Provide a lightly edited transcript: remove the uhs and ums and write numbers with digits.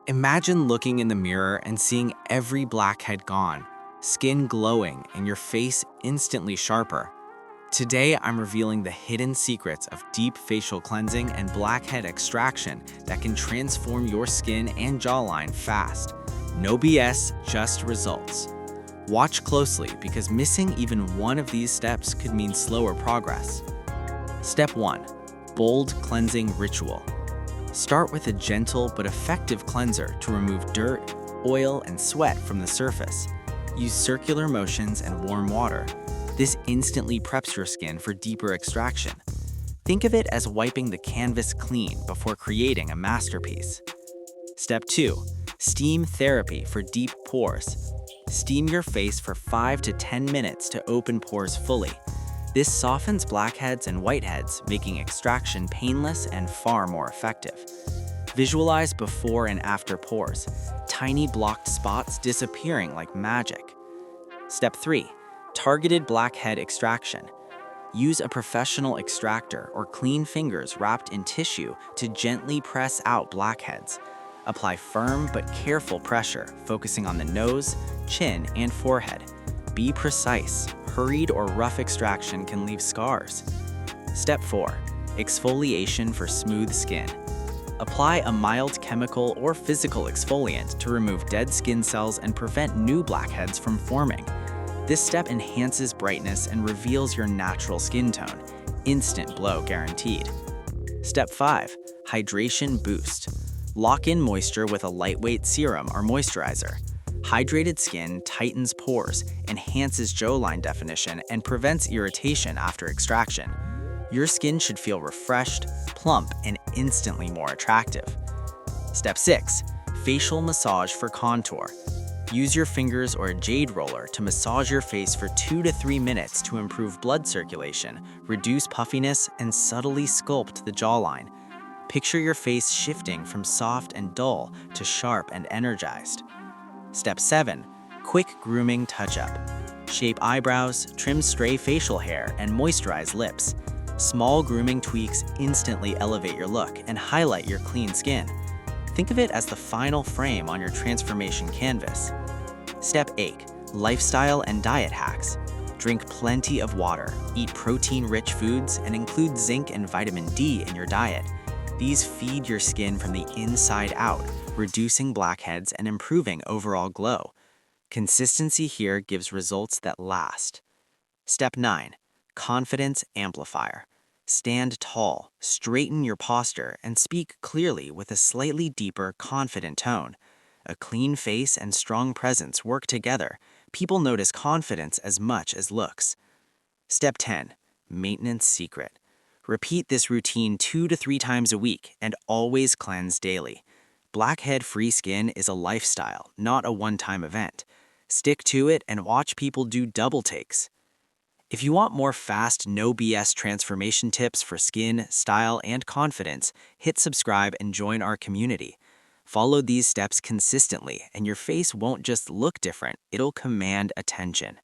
Imagine looking in the mirror and seeing every blackhead gone, skin glowing, and your face instantly sharper. Today, I'm revealing the hidden secrets of deep facial cleansing and blackhead extraction that can transform your skin and jawline fast. No BS, just results. Watch closely because missing even one of these steps could mean slower progress. Step 1. Bold Cleansing Ritual. Start with a gentle but effective cleanser to remove dirt, oil, and sweat from the surface. Use circular motions and warm water. This instantly preps your skin for deeper extraction. Think of it as wiping the canvas clean before creating a masterpiece. Step 2. Steam Therapy for deep pores. Steam your face for 5 to 10 minutes to open pores fully. This softens blackheads and whiteheads, making extraction painless and far more effective. Visualize before and after pores, tiny blocked spots disappearing like magic. Step 3. Targeted blackhead extraction. Use a professional extractor or clean fingers wrapped in tissue to gently press out blackheads. Apply firm but careful pressure, focusing on the nose, chin, and forehead. Be precise. Hurried or rough extraction can leave scars. Step 4. Exfoliation for smooth skin. Apply a mild chemical or physical exfoliant to remove dead skin cells and prevent new blackheads from forming. This step enhances brightness and reveals your natural skin tone. Instant glow guaranteed. Step 5. Hydration Boost. Lock in moisture with a lightweight serum or moisturizer. Hydrated skin tightens pores, enhances jawline definition, and prevents irritation after extraction. Your skin should feel refreshed, plump, and instantly more attractive. Step 6. Facial Massage for Contour. Use your fingers or a jade roller to massage your face for 2 to 3 minutes to improve blood circulation, reduce puffiness, and subtly sculpt the jawline. Picture your face shifting from soft and dull to sharp and energized. Step 7. Quick Grooming Touch-Up. Shape eyebrows, trim stray facial hair, and moisturize lips. Small grooming tweaks instantly elevate your look and highlight your clean skin. Think of it as the final frame on your transformation canvas. Step 8. Lifestyle and Diet Hacks. Drink plenty of water, eat protein-rich foods, and include zinc and vitamin D in your diet. These feed your skin from the inside out, reducing blackheads and improving overall glow. Consistency here gives results that last. Step 9. Confidence Amplifier. Stand tall, straighten your posture, and speak clearly with a slightly deeper, confident tone. A clean face and strong presence work together. People notice confidence as much as looks. Step 10. Maintenance Secret. Repeat this routine 2 to 3 times a week and always cleanse daily. Blackhead-free skin is a lifestyle, not a one-time event. Stick to it and watch people do double takes. If you want more fast, no BS transformation tips for skin, style, and confidence, hit subscribe and join our community. Follow these steps consistently, and your face won't just look different, it'll command attention.